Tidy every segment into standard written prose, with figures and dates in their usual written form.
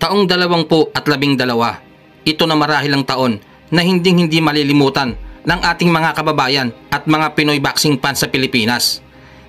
Taong 2012, ito na marahil ang taon na hindi malilimutan ng ating mga kababayan at mga Pinoy boxing fans sa Pilipinas.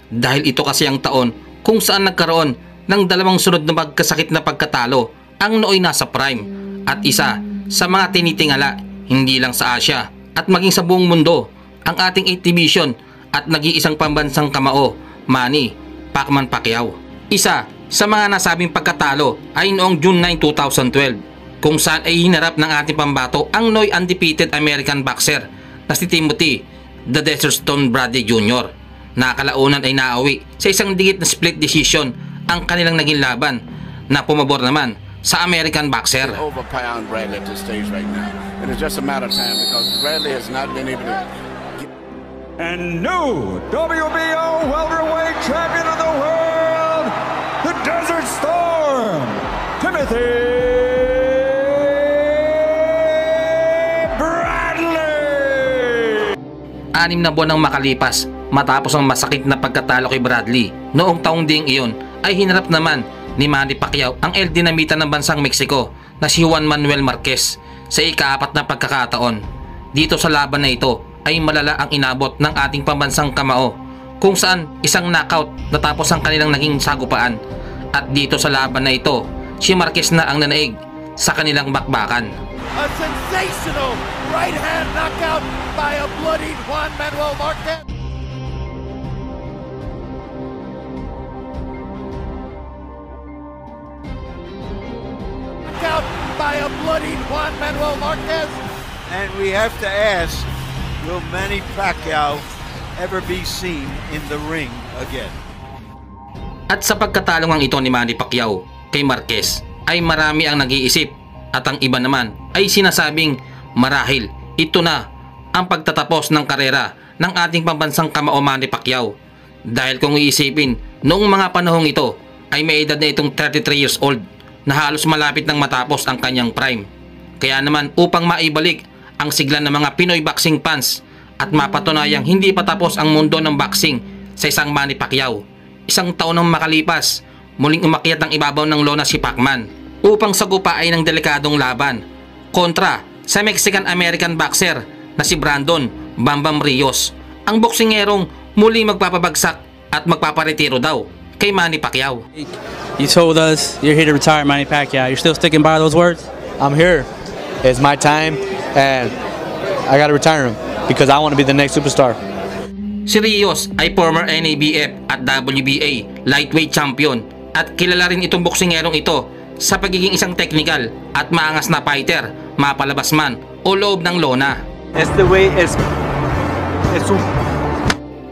Dahil ito kasi ang taon kung saan nagkaroon ng dalawang sunod na magkasakit na pagkatalo ang nooy nasa prime at isa sa mga tinitingala hindi lang sa Asia at maging sa buong mundo ang ating 8th division at nag-iisang pambansang kamao, Manny Pacquiao. Isa sa mga nasabing pagkatalo ay noong June 9, 2012 kung saan ay hinarap ng ating pambato ang nooy undefeated American boxer na si Timothy "The Desert Storm" Bradley Jr. Nakalaunan ay naawi sa isang digit na split decision ang kanilang naging laban na pumabor naman sa American boxer. Overpound Bradley at this stage right now. It is just a matter of time because Bradley has not been able to. And new WBO welterweight champion of the world, the Desert Storm, Timothy Bradley. 6 na buwan ang makalipas matapos ang masakit na pagkatalo kay Bradley. Noong taong ding iyon ay hinarap naman ni Manny Pacquiao ang El Dinamita ng bansang Mexico na si Juan Manuel Marquez sa ika-4 na pagkakataon. Dito sa laban na ito ay malala ang inabot ng ating pambansang kamao kung saan isang knockout natapos ang kanilang naging sagupaan. At dito sa laban na ito, si Marquez na ang nanaig sa kanilang bakbakan. A sensational right hand knockout by a bloodied Juan Manuel Marquez. Knockout by a bloodied Juan Manuel Marquez. And we have to ask, will Manny Pacquiao ever be seen in the ring again? At sa pagkatalong ito ni Manny Pacquiao kay Marquez ay marami ang nag-iisip at ang iba naman ay sinasabing marahil ito na ang pagtatapos ng karera ng ating pambansang kamao Manny Pacquiao. Dahil kung iisipin, noong mga panahong ito ay may edad na itong 33 years old na halos malapit nang matapos ang kanyang prime. Kaya naman upang maibalik ang sigla ng mga Pinoy boxing fans at mapatunayang hindi pa tapos ang mundo ng boxing sa isang Manny Pacquiao, isang taon nang makalipas, muling umakyat ang ibabaw ng lona si Pacman upang sagupain ng delikadong laban kontra sa Mexican-American boxer na si Brandon Bambam Rios, ang boksingerong muli magpapabagsak at magpaparetiro daw kay Manny Pacquiao. You told us you're here to retire Manny Pacquiao. You're still sticking by those words? I'm here. It's my time and I gotta retire him because I want to be the next superstar. Si Rios ay former NABF at WBA lightweight champion at kilala rin itong boksingerong ito sa pagiging isang technical at maangas na fighter, mapalabas man o loob ng lona. It's the way it's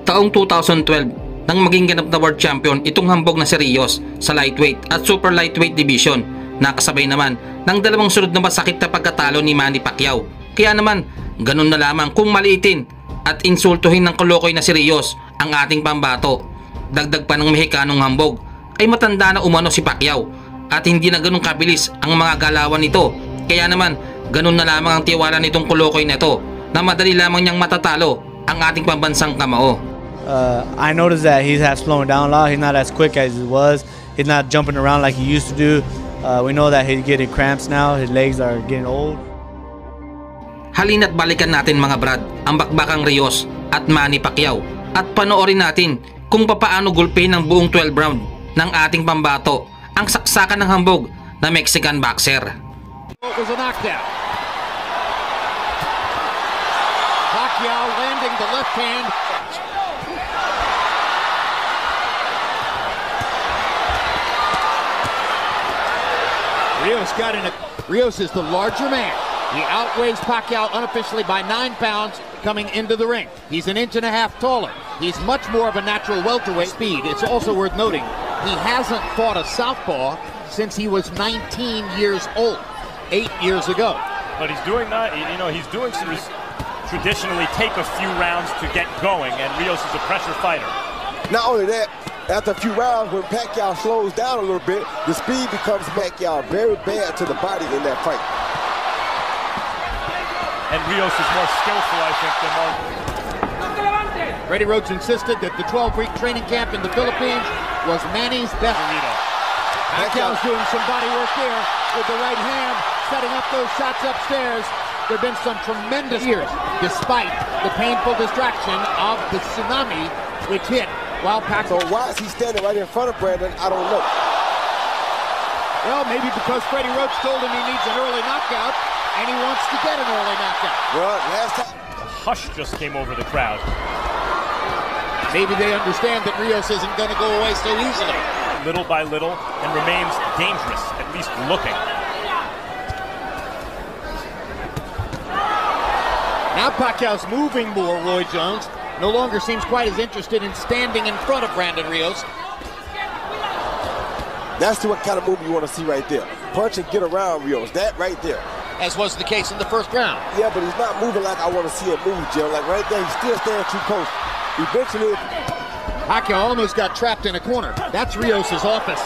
Taong 2012 nang maging ganap na world champion itong hambog na si Rios sa lightweight at super lightweight division, nakasabay naman ng dalawang sunod na masakit na pagkatalo ni Manny Pacquiao. Kaya naman ganun na lamang kung maliitin at insultuhin ng kolokoy na si Rios ang ating pambato. Dagdag pa ng Mexicanong hambog ay matanda na umano si Pacquiao at hindi na ganun kabilis ang mga galawan nito. Kaya naman ganun na lamang ang tiwala nitong kolokoy na ito na madali lamang niyang matatalo ang ating pambansang kamao. I noticed that he has slowing down a lot. He's not as quick as he was. He's not jumping around like he used to do. We know that he's getting cramps now. His legs are getting old. Halina't balikan natin mga brad ang bakbakang Rios at Manny Pacquiao at panoorin natin kung papaano gulpin ng buong 12 round ng ating pambato ang saksakan ng hambog na Mexican boxer. It was a knockdown. Pacquiao landing the left hand. Rios is the larger man. He outweighs Pacquiao unofficially by 9 pounds coming into the ring. He's an inch and a half taller. He's much more of a natural welterweight speed. It's also worth noting he hasn't fought a southpaw since he was 19 years old, 8 years ago. But he's doing that, you know, he's doing some traditionally take a few rounds to get going, and Rios is a pressure fighter. Not only that, after a few rounds, when Pacquiao slows down a little bit, the speed becomes Pacquiao very bad to the body in that fight. And Rios is more skillful, I think, than Mark. Freddie Rhodes insisted that the 12-week training camp in the Philippines was Manny's best. Pacquiao's doing some body work there with the right hand, setting up those shots upstairs. There have been some tremendous years, despite the painful distraction of the tsunami which hit while Pacquiao. So why is he standing right in front of Brandon? I don't know. Well, maybe because Freddie Roach told him he needs an early knockout, and he wants to get an early knockout. Well, last time. A hush just came over the crowd. Maybe they understand that Rios isn't going to go away so easily. Little by little, and remains dangerous, at least looking. Now Pacquiao's moving more, Roy Jones. No longer seems quite as interested in standing in front of Brandon Rios. That's the kind of move you want to see right there. Punch and get around Rios. That right there. As was the case in the first round. Yeah, but he's not moving like I want to see him move, Joe. Like right there, he's still staying too close. Eventually, Pacquiao almost got trapped in a corner. That's Rios' office.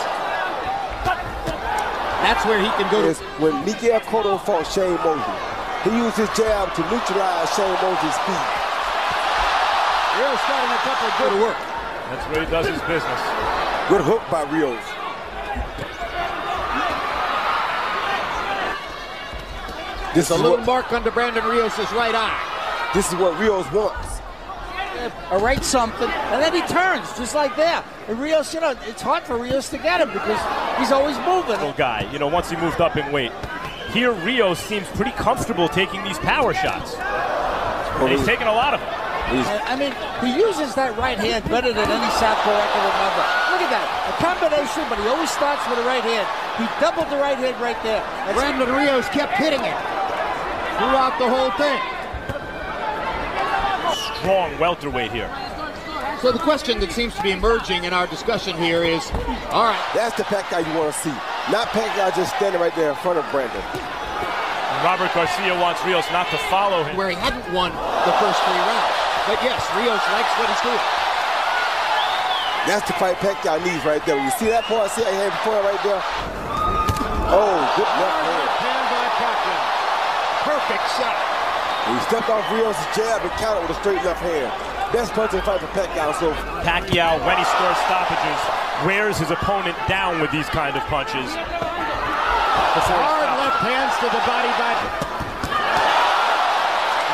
That's where he can go to. When Miguel Cotto fought Shane Mosley, he used his jab to neutralize Shane Mosley's speed. Rios starting a couple of good work. That's where he does his business. Good hook by Rios. There's a little mark under Brandon Rios' right eye. This is what Rios wants. Or right something, and then he turns just like that. And Rios, you know, it's hard for Rios to get him because he's always moving. Guy, you know, once he moved up in weight. Here, Rios seems pretty comfortable taking these power shots. And he's taking a lot of them. I mean, he uses that right hand better than any southpaw I can remember. Look at that, a combination, but he always starts with the right hand. He doubled the right hand right there. Brandon Rios kept hitting it throughout the whole thing. Strong welterweight here. So the question that seems to be emerging in our discussion here is, all right. That's the Pacquiao you want to see. Not Pacquiao just standing right there in front of Brandon. Robert Garcia wants Rios not to follow him. Where he hadn't won the first 3 rounds. But yes, Rios likes what he's doing. That's the fight Pacquiao needs right there. When you see that part, see how he had before right there? Oh, good left hand. Hand by Pacquiao. Perfect shot. He stepped off Rios' jab and countered with a straight left hand. Best punch in the fight for Pacquiao. So Pacquiao, when he scores stoppages, wears his opponent down with these kind of punches. Hard left hands to the body by...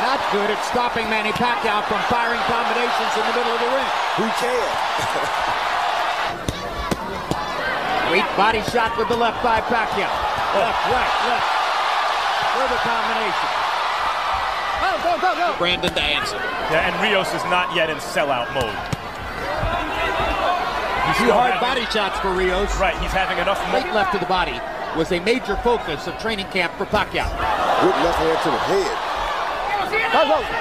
Not good at stopping Manny Pacquiao from firing combinations in the middle of the ring. Who can? Great body shot with the left by Pacquiao. Left, right, left. Further combination. Go. Brandon to answer. Yeah, and Rios is not yet in sellout mode. Two hard body shots for Rios. Right, he's having enough Late left to the body was a major focus of training camp for Pacquiao. Good left hand to the head.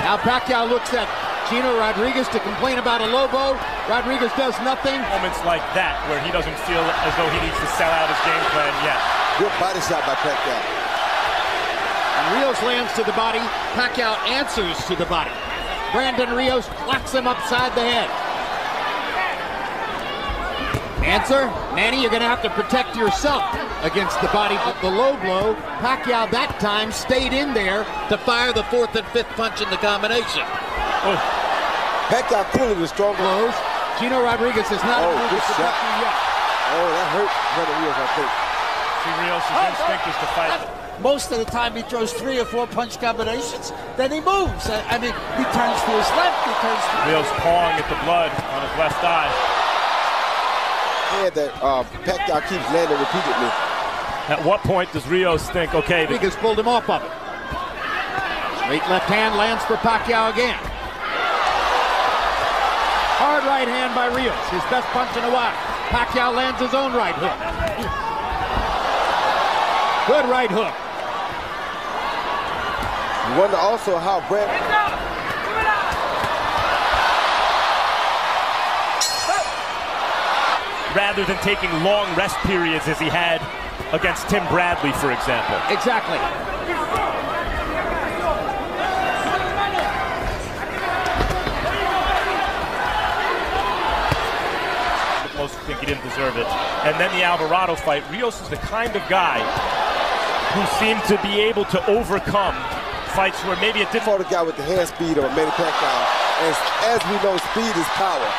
Now Pacquiao looks at Gino Rodriguez to complain about a Lobo. Rodriguez does nothing. Moments like that where he doesn't feel as though he needs to sell out his game plan yet. Good body shot by Pacquiao. And Rios lands to the body. Pacquiao answers to the body. Brandon Rios whacks him upside the head. Answer, Manny, you're going to have to protect yourself against the body. But the low blow, Pacquiao that time stayed in there to fire the 4th and 5th punch in the combination. Oh. Pacquiao clearly the stronger. Blows. Gino Rodriguez has not moved his protection yet. Oh, that hurt Brandon Rios, I think. See, Rios' instinct is to fight. Most of the time he throws 3 or 4 punch combinations, then he moves. I mean, he turns to his left, he turns to... Rios pawing at the blood on his left eye. Yeah, that Pacquiao keeps landing repeatedly. At what point does Rios think, okay... Rodriguez pulled him off of it. Straight left hand lands for Pacquiao again. Hard right hand by Rios, his best punch in a while. Pacquiao lands his own right hook. Good right hook. You wonder also how Brandon... Rather than taking long rest periods as he had against Tim Bradley, for example. Exactly. Most think he didn't deserve it. And then the Alvarado fight. Rios is the kind of guy who seemed to be able to overcome fights where maybe a different... The guy with the hand speed of Manny Pacquiao. As we know, speed is power.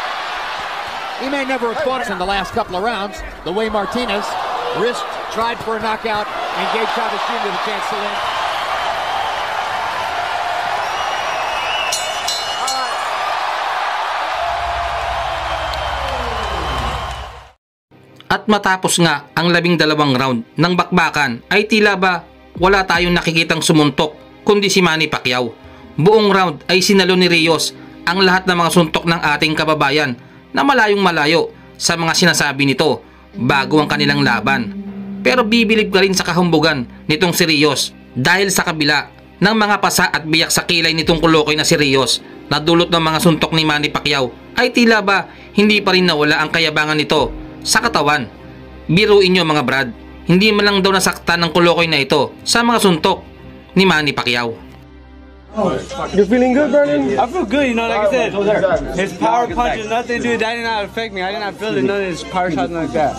He may never have fought in the last couple of rounds, the way Martinez Risked, tried for a knockout, and gave Chavez Jr. the chance to win. At matapos nga ang 12 round ng bakbakan ay tila ba wala tayong nakikitang sumuntok kundi si Manny Pacquiao. Buong round ay sinalo ni Rios ang lahat ng mga suntok ng ating kababayan na malayong malayo sa mga sinasabi nito bago ang kanilang laban. Pero bibilib ka rin sa kahumbugan nitong si Rios dahil sa kabila ng mga pasa at biyak sa kilay nitong kulokoy na si Rios na dulot ng mga suntok ni Manny Pacquiao ay tila ba hindi pa rin nawala ang kayabangan nito sa katawan. Biruin nyo mga brad, hindi man lang daw nasaktan ng kulokoy na ito sa mga suntok ni Manny Pacquiao. You feeling good, Vernon? I feel good, you know, like I said, his power punches, nothing, dude, that did not affect me. I did not feel it, none of his power shots like that.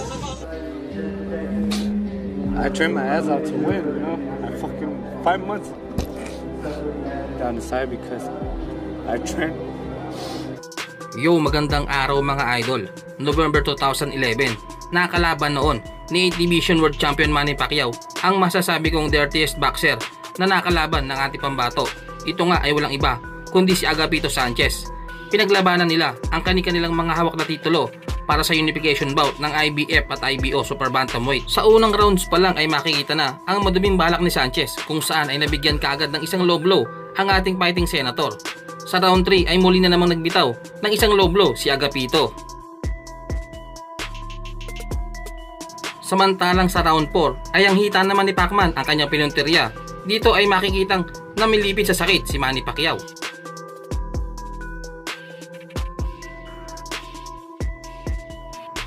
I trained my ass out to win, you know? I fucking 5 months down the side because I trained. Yo, magandang araw mga idol. November 2011, nakalaban noon ni 8 Division World Champion Manny Pacquiao ang masasabi kong dirtiest boxer na nakalaban ng ating pambato. Ito nga ay walang iba kundi si Agapito Sanchez. Pinaglabanan nila ang kanilang mga hawak na titulo para sa unification bout ng IBF at IBO Super Bantamweight. Sa unang rounds pa lang ay makikita na ang maduming balak ni Sanchez kung saan ay nabigyan kaagad ng isang low blow ang ating fighting senator. Sa round 3 ay muli na namang nagbitaw ng isang low blow si Agapito. Samantalang sa round 4 ay ang hita naman ni Pacman ang kanyang pinunteriya. Dito ay makikitang namilipid sa sakit si Manny Pacquiao.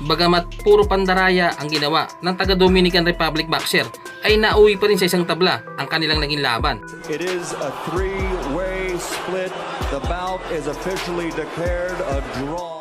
Bagamat puro pandaraya ang ginawa ng taga-Dominican Republic boxer, ay nauwi pa rin sa isang tabla ang kanilang naging laban. It is a three-way split. The bout is officially declared a draw.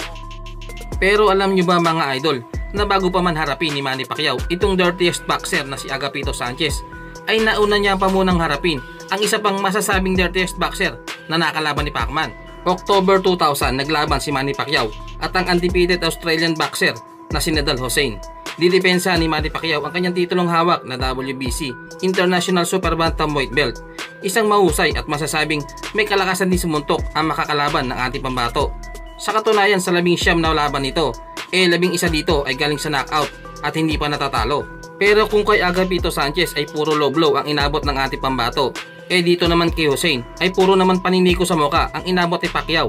Pero alam nyo ba mga idol, na bago pa man harapin ni Manny Pacquiao itong dirtiest boxer na si Agapito Sanchez, ay nauna niya pa munang harapin ang isa pang masasabing dirtiest boxer na nakalaban ni Pacman. October 2000 naglaban si Manny Pacquiao at ang undefeated Australian boxer na si Nadal Hossein. Didepensa ni Manny Pacquiao ang kanyang titulong hawak na WBC International Super Bantamweight belt. Isang mahusay at masasabing may kalakasan din sumuntok ang makakalaban ng ating pambato. Sa katunayan sa 19 na laban nito, 11 dito ay galing sa knockout at hindi pa natatalo. Pero kung kay Agapito Sanchez ay puro low blow ang inabot ng ating pambato, dito naman kay Hossein ay puro naman paniniko sa muka ang inabot ni Pacquiao.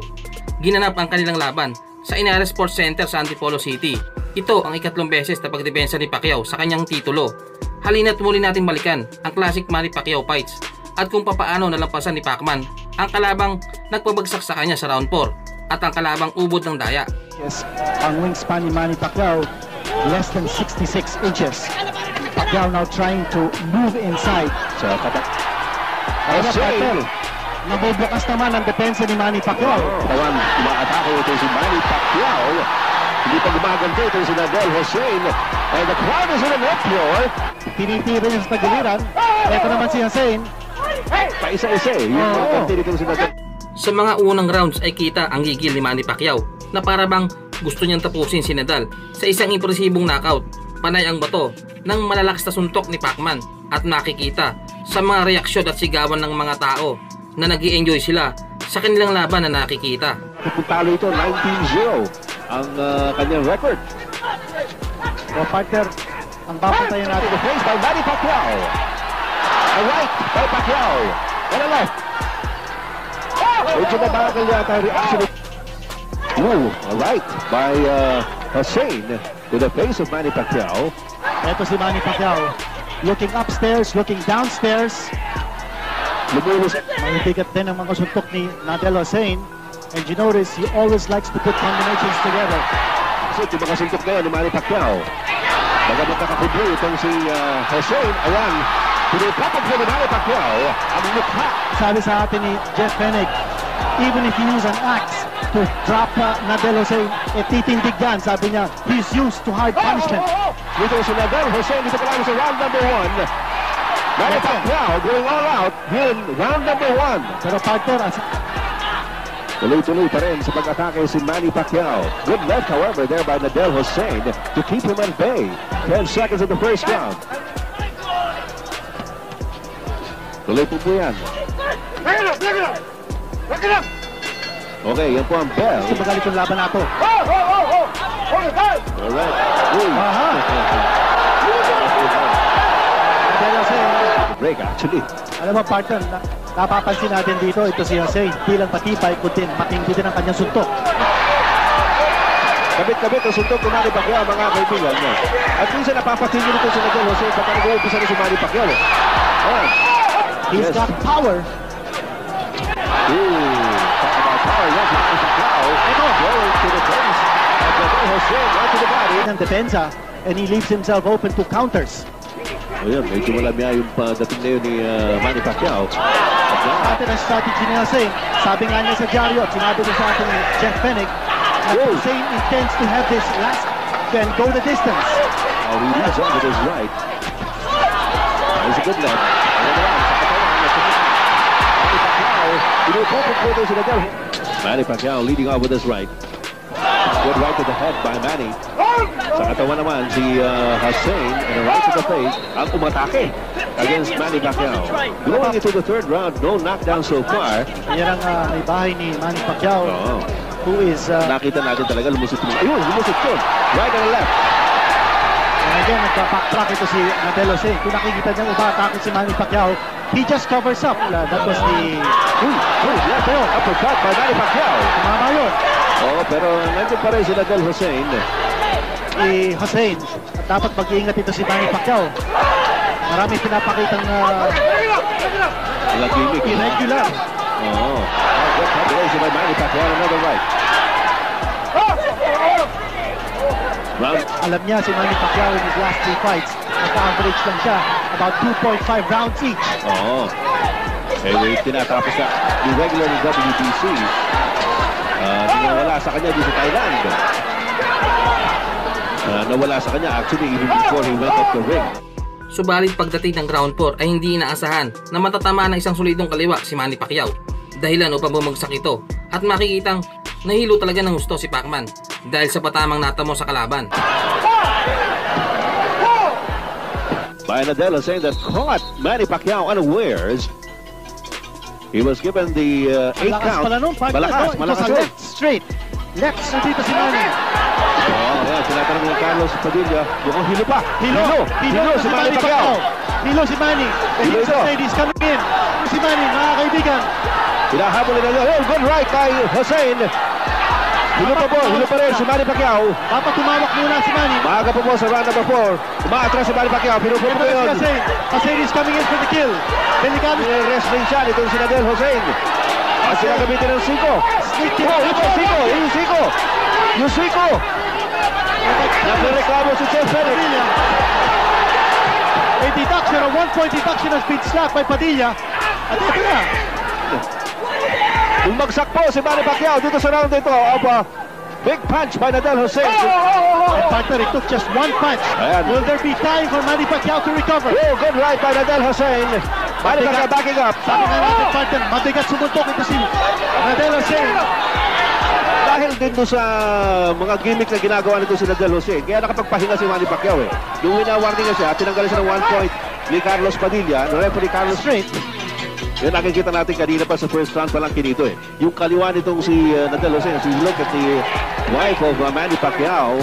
Ginanap ang kanilang laban sa Inares Sports Center sa Antipolo City. Ito ang ikatlong beses na pagdepensa ni Pacquiao sa kanyang titulo. Halina't muli natin balikan ang classic Manny Pacquiao fights at kung papaano nalampasan ni Pacman ang kalabang nagpabagsak sa kanya sa round 4 at ang kalabang ubod ng daya. Yes, ang wingspan ni Manny Pacquiao less than 66 inches. Pacquiao now trying to move inside. So, nabubukas naman ang depensa ni Manny Pacquiao. Tawan, umaatake ito si Manny Pacquiao. Hindi pa gumaganto ito si Nadal Hossein. And the crowd is in an uproar. Tinitira niya sa tagiliran. Ito naman si Hossein. Paisa-isa eh. Yung mga kanti dito si Nadal. Sa mga unang rounds ay kita ang gigil ni Manny Pacquiao na para bang gusto niyang tapusin si Nadal sa isang impresibong knockout. Panay ang bato ng malalakas na suntok ni Pacman at makikita sa mga reaksyon at sigawan ng mga tao na nag-i-enjoy sila sa kanilang laban na nakikita. Talo ito 19-0 ang kanyang record. So partner, ang papatayin natin. The face by Manny Pacquiao. A right by Pacquiao. And a left. Medyo mabagal yata reaction. Ooh, a right by Hossein to the face of Manny Pacquiao. Ito si Manny Pacquiao. Looking upstairs, looking downstairs. Mabibigat din ang mga suntok ni Nadal Hossein. And you notice, he always likes to put combinations together. So, yung mga suntok na yun ni Manny Pacquiao. Bagamat nakakublo itong si Hossein. Ayan, pinipapag po ni Manny Pacquiao ang mukha. Sabi sa atin ni Jeff Fennig, even if you use an axe to drop Nadal Hossein, titindig yan. Sabi niya, he's used to hard punishment. Dito si Nadal Hossein, dito pa lang sa round number 1. Manny Pacquiao going all out here in round number 1. Pero partner, Tuloy-tuloy pa rin sa pag-atake si Manny Pacquiao. Good left, however, there by Nadel Hussein to keep him at bay. 10 seconds in the first round. Tuloy po yan. Okay, yan po ang bell. Gusto magalit yung laban na ito. Alright. Break actually. Alam mo, partner, napapansin natin dito, ito si Jose, bilang patibay, kundi matindi din ang kanyang suntok. Kabit-kabit ang suntok ni Manny Pacquiao, mga kaibigan. At minsan napapatingin ito si Nadel Jose pagka nag-uumpisa na si Manny Pacquiao. He's got power. Talk about power. Yes, Manny Pacquiao. Going to the face of Nadel Jose, right to the body. Ng depensa, and he leaves himself open to counters. Ayan, medyo malamya yung dating na yun ni Manny Pacquiao. Atin ang strategy ni Jose. Sabi nga niya sa dyaryo at sinabi ko sa ating Jeff Fennick, that Hussein intends to have this last and go the distance. Oh, he leads on with his right. There's a good left. Manny Pacquiao leading off with his right. Good right to the head by Manny. Sa katawan naman si Hussein and a right to the face ang umatake against Manny Pacquiao. Going into the third round, no knockdown so far. Yan ang may bahay ni Manny Pacquiao, who is... Nakita natin talaga lumusot yun. Ayun, lumusot yun. Right and left. And again, nagpa-backtrack ito si Nadel Jose. Kung nakikita niya umatake si Manny Pacquiao, he just covers up. That was the... Left yun. Uppercut by Manny Pacquiao. Tumama yun. Pero nandiyan pa rin si Nadel Hussein. Hussein, dapat mag-iingat ito si Manny Pacquiao. Marami pinapakitang irregular. Good combination by Manny Pacquiao. Another right. Alam niya si Manny Pacquiao in his last 3 fights, naka-average lang siya about 2.5 rounds each. Tinatapos na yung regular ng WBC. Nawala sa kanya dito sa Thailand. Nawala sa kanya actually even before he went up the ring. Subalit pagdating ng round 4 ay hindi inaasahan na matatama ng isang solidong kaliwa si Manny Pacquiao. Dahilan upang bumagsak ito at makikitang nahilo talaga ng gusto si Pacman dahil sa patamang natamo sa kalaban. By Nadel saying that caught Manny Pacquiao unawares. He was given the 8 count. Malakas left straight. Left na dito si Manny. Tinatanong ng Carlos Padilla. Mukhang hilo pa. Hilo si Manny Pacquiao. Hilo si Manny. Hilo ito. He's coming in. Si Manny, mga kaibigan. Hinahabol nila. Good right by Hussein. Hilo pa rin si Manny Pacquiao. Dapat tumawak muna si Manny. Maaga po sa round number 4. Umaatras si Manny Pacquiao. Pinupo po yun. Hussein is coming in for the kill. Delikado. Wrestling siya itong si Nadel Hussein. At sila gamitin ng siko. Yung siko. Nagreklamo si Jeff Fennick. A deduction, a 1-point deduction has been slapped by Padilla. At ito na. Bumagsak po si Manny Pacquiao dito sa round ito of big punch by Nadel Hussein. And partner, it took just 1 punch. Will there be time for Manny Pacquiao to recover? Good right by Nadel Hussein. Manny Pacquiao backing up. Sabi nga natin, partner, mabigat sumuntok ito si Nadel Hussein. Dahil din doon sa mga gimmick na ginagawa nito si Nadel Hussein, kaya nakapagpahinga si Manny Pacquiao eh. Nung winawarning na siya, tinanggal siya ng 1 point ni Carlos Padilla, ng referee Carlos Straight. Yan nakikita natin kanina pa sa first round pa lang kinito eh. Yung kaliwa nitong si Nadel Hussein, so you look at the wife of Manny Pacquiao.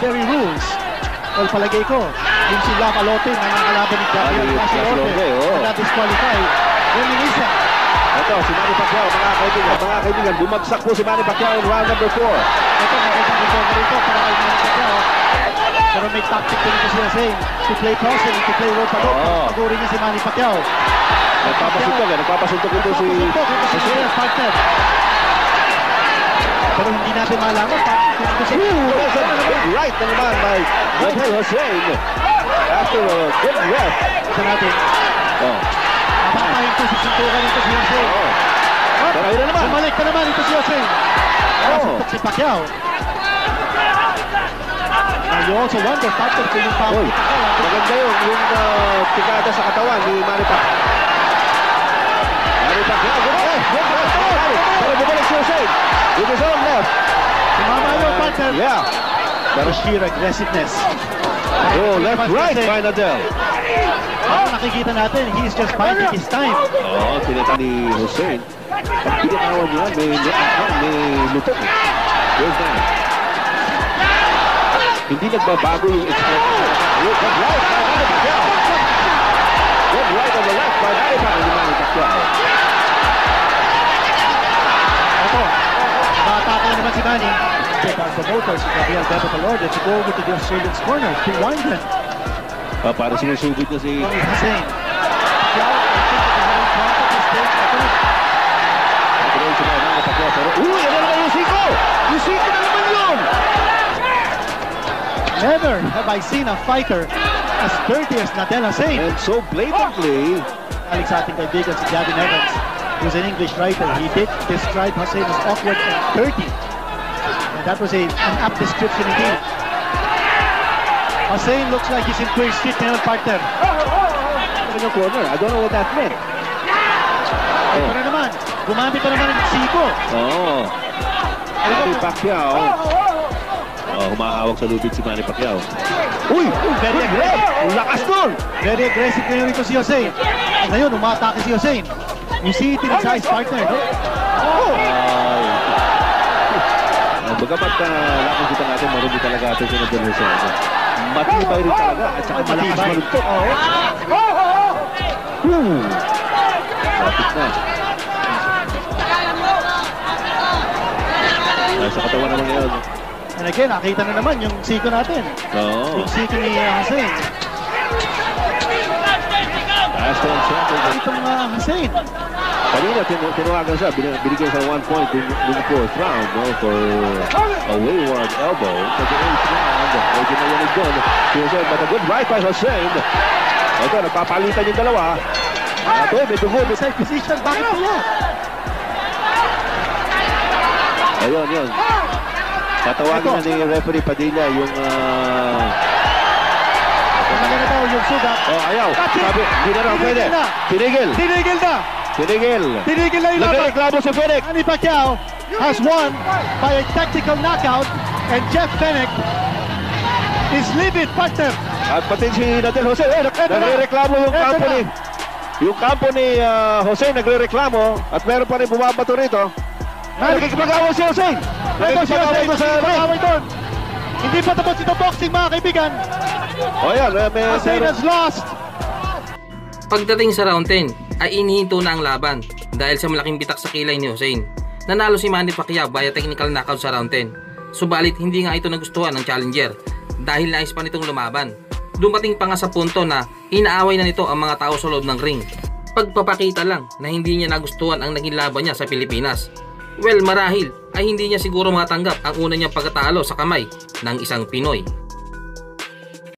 Very rules. Well, palagay ko, yung si Lam Alote na nakalaban ni Gabriel Casilorte na disqualify. Reminiscent. Ito, si Manny Pacquiao, mga kaibigan, bumagsak po si Manny Pacquiao in round number 4. Ito, nakitang recover ito para kay Manny Pacquiao. Pero may tactic din ito si Hussein to play crossing, to play rope a rope. Paguri niya si Manny Pacquiao. Nagpapasuntok ito si Hussein, partner. Pero hindi natin malaman. There's a big right na naman by Nadel Hussein. After a good rest. Ito natin. Napakahin ko sa suntukan ito si Hussein. Pero ayun na naman. Bumalik pa naman ito si Hussein. Suntok si Pacquiao. You also wonder, partner, kung yung power ni Pacquiao. Maganda yun, yung tigada sa katawan ni Manny Pacquiao. Manny Pacquiao, good right. Pero with his own left. Tumama yung partner. Yeah. Pero sheer aggressiveness. Oh, left, right by Nadal. Nakikita natin, he is just biding his time. Oo, tinata ni Hussein. Pag pinatawan niya, may lutok. Here's that. Hindi nagbabago yung expression. Good right by Manny Pacquiao. Good right on the left by Manny Pacquiao. Ito, bata naman si Manny. Check our promoters, si Gabriel Bebo Talorde, to go over to the Australian's corner, to wind them. Para sinusubit na si Hussein. Uy, ano naman yung siko? Yung siko na naman yun! Never have I seen a fighter as dirty as Nadal Hussein. And so blatantly, Alex ating kaibigan si Gavin Evans, who's an English writer, he did describe Hussein as awkward and dirty. And that was an apt description indeed. Hussein looks like he's in Queer Street ngayon, partner. in the corner. I don't know what that meant. Ito na naman. Gumamit na naman ng siko. Oo. Manny Pacquiao. Humahawak sa lubid si Manny Pacquiao. Uy! Very aggressive. Lakas doon. Very aggressive ngayon ito si Hussein. Ngayon, umatake si Hussein. You see it in his eyes, partner, no? Bagamat nakikita natin, marumi talaga ito si Nadal Hussein. Matibay rin talaga at saka malakas malugtok. Lapit na. Nasa katawan naman ngayon. And again, nakita na naman yung siko natin. Oo. Yung siko ni Hussein. Itong Hussein. Kanina, tinuwagan siya. Binigyan siya 1 point in the 4th round, no, for a wayward elbow. Sa the 8th round, medyo nayanig doon. But a good right by Hussein. Ito, nagpapalitan yung dalawa. Ito, may dugo. Side position, bakit kaya? Ayun, yun. Tatawagin na ni referee Padilla yung... Maganda daw yung sugat. Ayaw. Sabi, hindi na raw pwede. Tinigil. Tinigil na. Tinigil. Tinigil na yung laban. Nagreklamo si Fennec. Manny Pacquiao has won by a tactical knockout and Jeff Fennec is livid, partner. At pati si Nadal Jose, nagre-reklamo yung kampo ni Jose, nagre-reklamo at meron pa rin bumabato rito. Nakikipag-away si Jose. Nakikipag-away doon. Hindi pa tapos ito boxing, mga kaibigan. Hussein has lost. Pagdating sa round 10 ay inihinto na ang laban dahil sa malaking bitak sa kilay ni Hussein. Nanalo si Manny Pacquiao via technical knockout sa round 10. Subalit hindi nga ito nagustuhan ng challenger dahil nais pa nitong lumaban. Dumating pa nga sa punto na inaaway na nito ang mga tao sa loob ng ring. Pagpapakita lang na hindi niya nagustuhan ang naging laban niya sa Pilipinas. Well, marahil ay hindi niya siguro matanggap ang una niyang pagkatalo sa kamay ng isang Pinoy.